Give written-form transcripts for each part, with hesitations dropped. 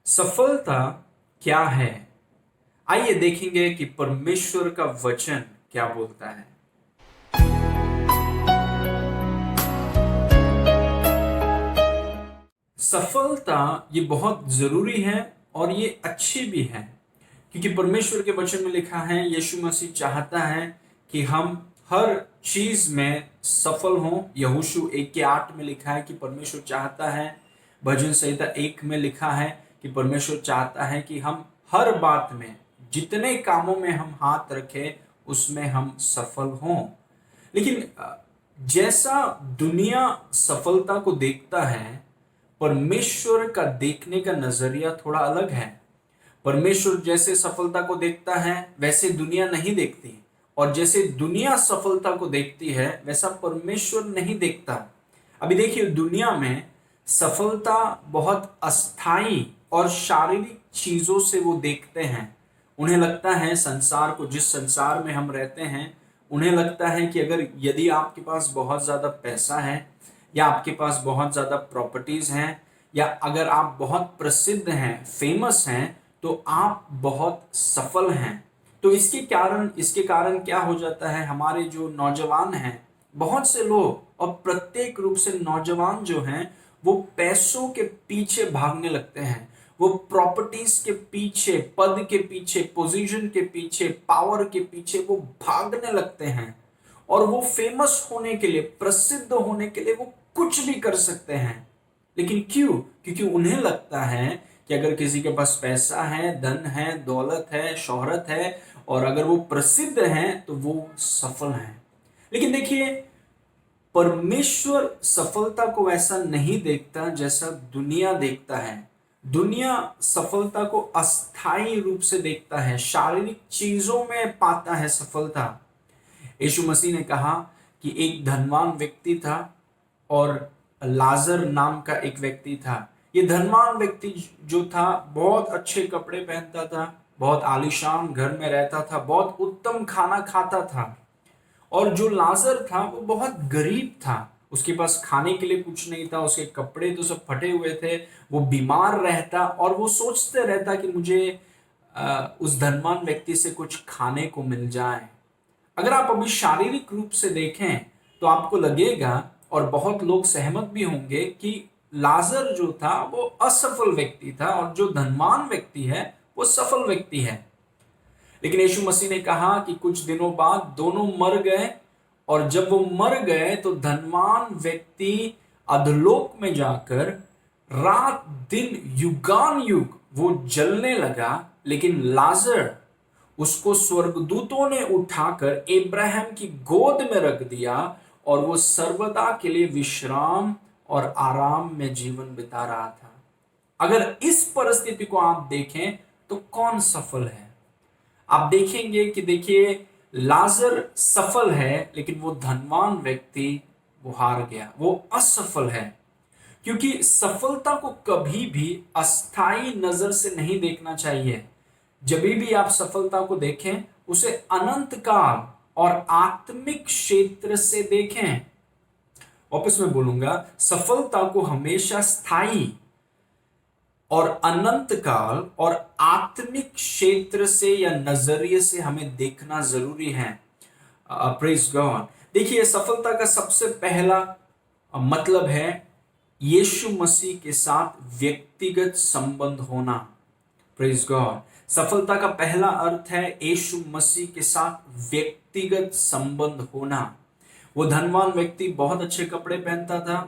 सफलता क्या है? आइए देखेंगे कि परमेश्वर का वचन क्या बोलता है। सफलता ये बहुत जरूरी है और ये अच्छी भी है, क्योंकि परमेश्वर के वचन में लिखा है यीशु मसीह चाहता है कि हम हर चीज में सफल हों। यहोशू 1:8 में लिखा है कि परमेश्वर चाहता है। भजन संहिता 1 में लिखा है कि परमेश्वर चाहता है कि हम हर बात में, जितने कामों में हम हाथ रखें उसमें हम सफल हों। लेकिन जैसा दुनिया सफलता को देखता है, परमेश्वर का देखने का नजरिया थोड़ा अलग है। परमेश्वर जैसे सफलता को देखता है वैसे दुनिया नहीं देखती, और जैसे दुनिया सफलता को देखती है वैसा परमेश्वर नहीं देखता। अभी देखिए, दुनिया में सफलता बहुत अस्थाई और शारीरिक चीजों से वो देखते हैं। उन्हें लगता है संसार को, जिस संसार में हम रहते हैं, उन्हें लगता है कि अगर यदि आपके पास बहुत ज्यादा पैसा है, या आपके पास बहुत ज्यादा प्रॉपर्टीज हैं, या अगर आप बहुत प्रसिद्ध हैं, फेमस हैं, तो आप बहुत सफल हैं। तो इसके कारण क्या हो जाता है, हमारे जो नौजवान हैं, बहुत से लोग, और प्रत्येक रूप से नौजवान जो हैं, वो पैसों के पीछे भागने लगते हैं। वो प्रॉपर्टीज के पीछे, पद के पीछे, पोजीशन के पीछे, पावर के पीछे वो भागने लगते हैं। और वो फेमस होने के लिए, प्रसिद्ध होने के लिए वो कुछ भी कर सकते हैं। लेकिन क्यों? क्योंकि उन्हें लगता है कि अगर किसी के पास पैसा है, धन है, दौलत है, शोहरत है, और अगर वो प्रसिद्ध हैं तो वो सफल हैं। लेकिन देखिए, परमेश्वर सफलता को वैसा नहीं देखता जैसा दुनिया देखता है। दुनिया सफलता को अस्थायी रूप से देखता है, शारीरिक चीजों में पाता है सफलता। यीशु मसीह ने कहा कि एक धनवान व्यक्ति था और लाजर नाम का एक व्यक्ति था। ये धनवान व्यक्ति जो था, बहुत अच्छे कपड़े पहनता था, बहुत आलीशान घर में रहता था, बहुत उत्तम खाना खाता था। और जो लाजर था वो बहुत गरीब था, उसके पास खाने के लिए कुछ नहीं था, उसके कपड़े तो सब फटे हुए थे, वो बीमार रहता और वो सोचते रहता कि मुझे उस धनवान व्यक्ति से कुछ खाने को मिल जाए। अगर आप अभी शारीरिक रूप से देखें तो आपको लगेगा, और बहुत लोग सहमत भी होंगे, कि लाजर जो था वो असफल व्यक्ति था और जो धनवान व्यक्ति है वो सफल व्यक्ति है। लेकिन यीशु मसीह ने कहा कि कुछ दिनों बाद दोनों मर गए, और जब वो मर गए तो धनवान व्यक्ति अधोलोक में जाकर रात दिन युगान युग वो जलने लगा। लेकिन लाजर, उसको स्वर्गदूतों ने उठाकर इब्राहिम की गोद में रख दिया, और वो सर्वदा के लिए विश्राम और आराम में जीवन बिता रहा था। अगर इस परिस्थिति को आप देखें तो कौन सफल है? आप देखेंगे कि देखिए, लाजर सफल है, लेकिन वो धनवान व्यक्ति वो हार गया, वो असफल है। क्योंकि सफलता को कभी भी अस्थाई नजर से नहीं देखना चाहिए। जब भी आप सफलता को देखें, उसे अनंत काल और आत्मिक क्षेत्र से देखें। वापस मैं बोलूंगा, सफलता को हमेशा स्थायी और अनंत काल और आत्मिक क्षेत्र से या नजरिए से हमें देखना जरूरी है। Praise God. देखिए, सफलता का सबसे पहला मतलब है यीशु मसीह के साथ व्यक्तिगत संबंध होना। Praise God. सफलता का पहला अर्थ है यीशु मसीह के साथ व्यक्तिगत संबंध होना। वो धनवान व्यक्ति बहुत अच्छे कपड़े पहनता था,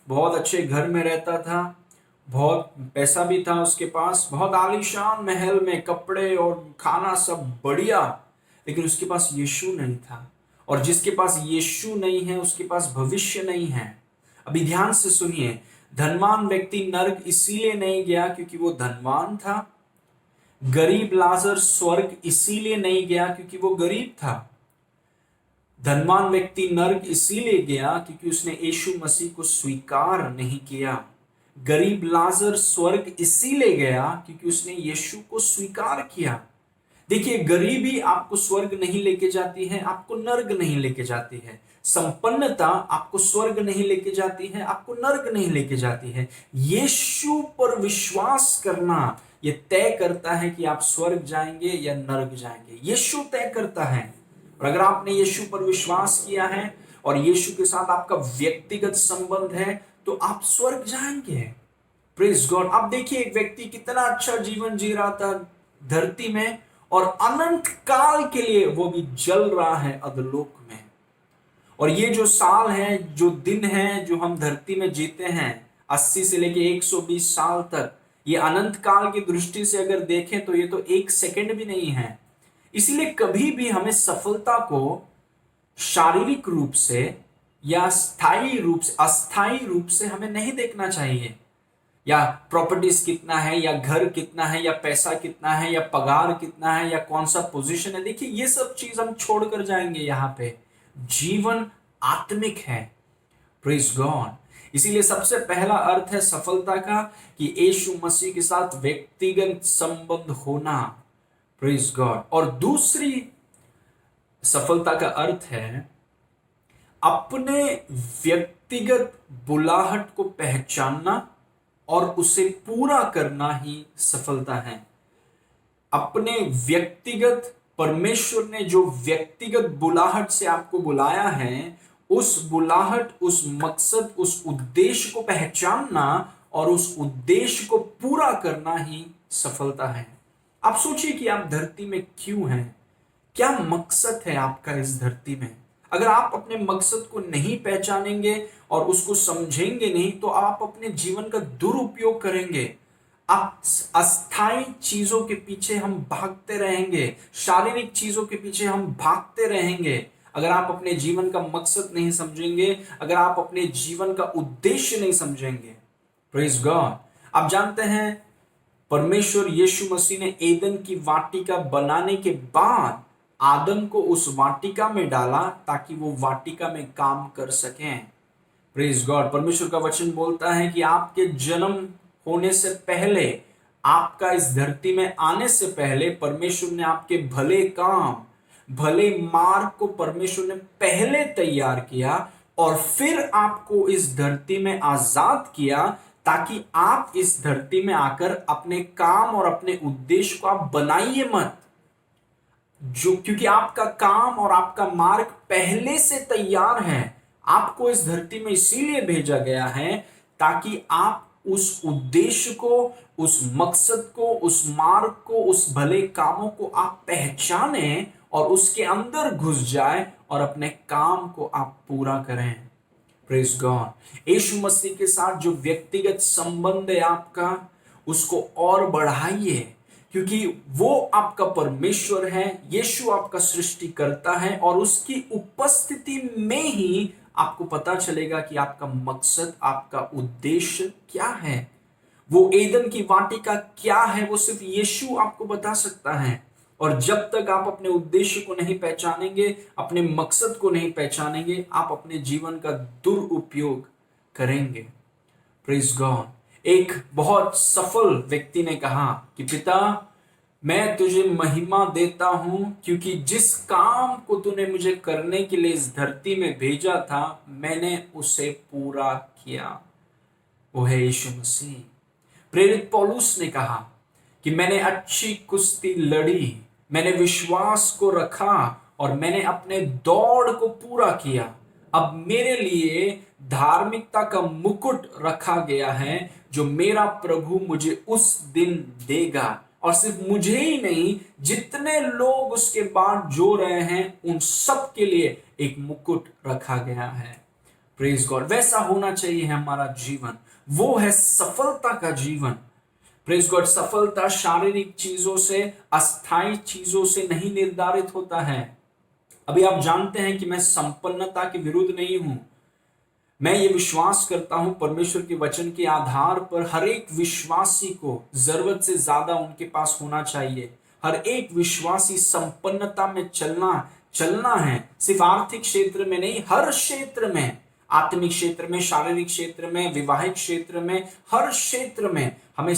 बहुत अच्छे घर में रहता था, बहुत पैसा भी था उसके पास, बहुत आलीशान महल में कपड़े और खाना सब बढ़िया, लेकिन उसके पास यीशु नहीं था। और जिसके पास यीशु नहीं है उसके पास भविष्य नहीं है। अभी ध्यान से सुनिए, धनवान व्यक्ति नरक इसीलिए नहीं गया क्योंकि वो धनवान था। गरीब लाजर स्वर्ग इसीलिए नहीं गया क्योंकि वो गरीब था। धनवान व्यक्ति नरक इसीलिए गया क्योंकि उसने यीशु मसीह को स्वीकार नहीं किया। गरीब लाजर स्वर्ग इसीलिए गया क्योंकि उसने यीशु को स्वीकार किया। देखिए, गरीबी आपको स्वर्ग नहीं लेके जाती है, आपको नर्क नहीं लेके जाती है। संपन्नता आपको स्वर्ग नहीं लेके जाती है, आपको नर्क नहीं लेके जाती है। यीशु पर विश्वास करना ये तय करता है कि आप स्वर्ग जाएंगे या नर्क जाएंगे। यीशु तय करता है। और अगर आपने यीशु पर विश्वास किया है और यीशु के साथ आपका व्यक्तिगत संबंध है, तो आप स्वर्ग जाएंगे। Praise God. आप देखिए, एक व्यक्ति कितना अच्छा जीवन जी रहा था धरती में, और अनंत काल के लिए वो भी जल रहा है अधोलोक में। और ये जो साल है, जो दिन है, जो हम धरती में जीते हैं 80 से लेके 120 साल तक, ये अनंत काल की दृष्टि से अगर देखें तो ये तो एक सेकंड भी नहीं है। इसीलिए कभी भी हमें सफलता को शारीरिक रूप से या स्थायी रूप से, अस्थायी रूप से हमें नहीं देखना चाहिए। या प्रॉपर्टीज कितना है, या घर कितना है, या पैसा कितना है, या पगार कितना है, या कौन सा पोजीशन है, देखिए ये सब चीज हम छोड़कर जाएंगे। यहाँ पे जीवन आत्मिक है। Praise God. इसीलिए सबसे पहला अर्थ है सफलता का कि यीशु मसीह के साथ व्यक्तिगत संबंध होना। Praise God. और दूसरी सफलता का अर्थ है अपने व्यक्तिगत बुलाहट को पहचानना और उसे पूरा करना ही सफलता है। अपने व्यक्तिगत, परमेश्वर ने जो व्यक्तिगत बुलाहट से आपको बुलाया है, उस बुलाहट, उस मकसद, उस उद्देश्य को पहचानना और उस उद्देश्य को पूरा करना ही सफलता है। आप सोचिए कि आप धरती में क्यों हैं? क्या मकसद है आपका इस धरती में? अगर आप अपने मकसद को नहीं पहचानेंगे और उसको समझेंगे नहीं, तो आप अपने जीवन का दुरुपयोग करेंगे। आप अस्थायी चीजों के पीछे हम भागते रहेंगे, शारीरिक चीजों के पीछे हम भागते रहेंगे। अगर आप अपने जीवन का मकसद नहीं समझेंगे, अगर आप अपने जीवन का उद्देश्य नहीं समझेंगे। Praise God. आप जानते हैं, परमेश्वर यीशु मसीह ने एदन की वाटिका बनाने के बाद आदम को उस वाटिका में डाला ताकि वो वाटिका में काम कर सकें। Praise God. परमेश्वर का वचन बोलता है कि आपके जन्म होने से पहले, आपका इस धरती में आने से पहले, परमेश्वर ने आपके भले काम, भले मार्ग को परमेश्वर ने पहले तैयार किया और फिर आपको इस धरती में आजाद किया ताकि आप इस धरती में आकर अपने काम और अपने उद्देश्य को आप बनाइए मत। क्योंकि आपका काम और आपका मार्ग पहले से तैयार है। आपको इस धरती में इसीलिए भेजा गया है ताकि आप उस उद्देश्य को, उस मकसद को, उस मार्ग को, उस भले कामों को आप पहचानें और उसके अंदर घुस जाए और अपने काम को आप पूरा करें। Praise God. यीशु मसीह के साथ जो व्यक्तिगत संबंध है आपका, उसको और बढ़ाइए, क्योंकि वो आपका परमेश्वर है, यीशु आपका सृष्टि करता है, और उसकी उपस्थिति में ही आपको पता चलेगा कि आपका मकसद, आपका उद्देश्य क्या है। वो एदन की वाटिका क्या है, वो सिर्फ यीशु आपको बता सकता है। और जब तक आप अपने उद्देश्य को नहीं पहचानेंगे, अपने मकसद को नहीं पहचानेंगे, आप अपने जीवन का दुरुपयोग करेंगे। Praise God. एक बहुत सफल व्यक्ति ने कहा कि पिता, मैं तुझे महिमा देता हूं क्योंकि जिस काम को तूने मुझे करने के लिए इस धरती में भेजा था, मैंने उसे पूरा किया। वो है यीशु मसीह। प्रेरित पौलुस ने कहा कि मैंने अच्छी कुश्ती लड़ी, मैंने विश्वास को रखा और मैंने अपने दौड़ को पूरा किया। अब मेरे लिए धार्मिकता का मुकुट रखा गया है जो मेरा प्रभु मुझे उस दिन देगा। और सिर्फ मुझे ही नहीं, जितने लोग उसके बाद जो रहे हैं उन सब के लिए एक मुकुट रखा गया है। Praise God. वैसा होना चाहिए हमारा जीवन, वो है सफलता का जीवन। Praise God. सफलता शारीरिक चीजों से, अस्थायी चीजों से नहीं निर्धारित होता है। अभी आप जानते हैं कि मैं संपन्नता के विरुद्ध नहीं हूं। मैं ये विश्वास करता हूं परमेश्वर के वचन के आधार पर हर एक विश्वासी को जरूरत से ज्यादा उनके पास होना चाहिए। हर एक विश्वासी संपन्नता में चलना है। सिर्फ आर्थिक क्षेत्र में नहीं, हर क्षेत्र में, आत्मिक क्षेत्र में, शारीरिक क्षेत्र में, विवाहिक क्षेत्र में, हर क्षेत्र में हमें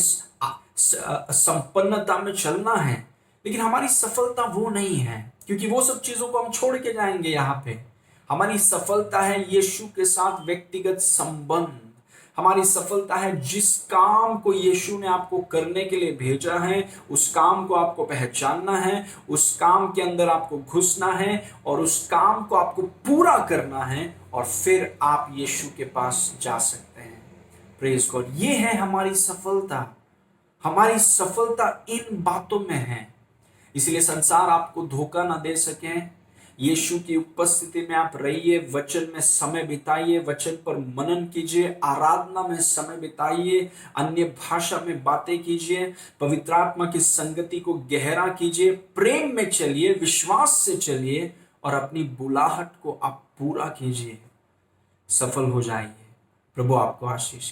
संपन्नता में चलना है। लेकिन हमारी सफलता वो नहीं है, क्योंकि वो सब चीजों को हम छोड़ के जाएंगे यहाँ पे। हमारी सफलता है यीशु के साथ व्यक्तिगत संबंध। हमारी सफलता है जिस काम को यीशु ने आपको करने के लिए भेजा है, उस काम को आपको पहचानना है, उस काम के अंदर आपको घुसना है और उस काम को आपको पूरा करना है, और फिर आप यीशु के पास जा सकते हैं। Praise God. ये है हमारी सफलता। हमारी सफलता इन बातों में है। इसलिए संसार आपको धोखा ना दे सके। यीशु की उपस्थिति में आप रहिए, वचन में समय बिताइए, वचन पर मनन कीजिए, आराधना में समय बिताइए, अन्य भाषा में बातें कीजिए, पवित्र आत्मा की संगति को गहरा कीजिए, प्रेम में चलिए, विश्वास से चलिए और अपनी बुलाहट को आप पूरा कीजिए। सफल हो जाइए। प्रभु आपको आशीष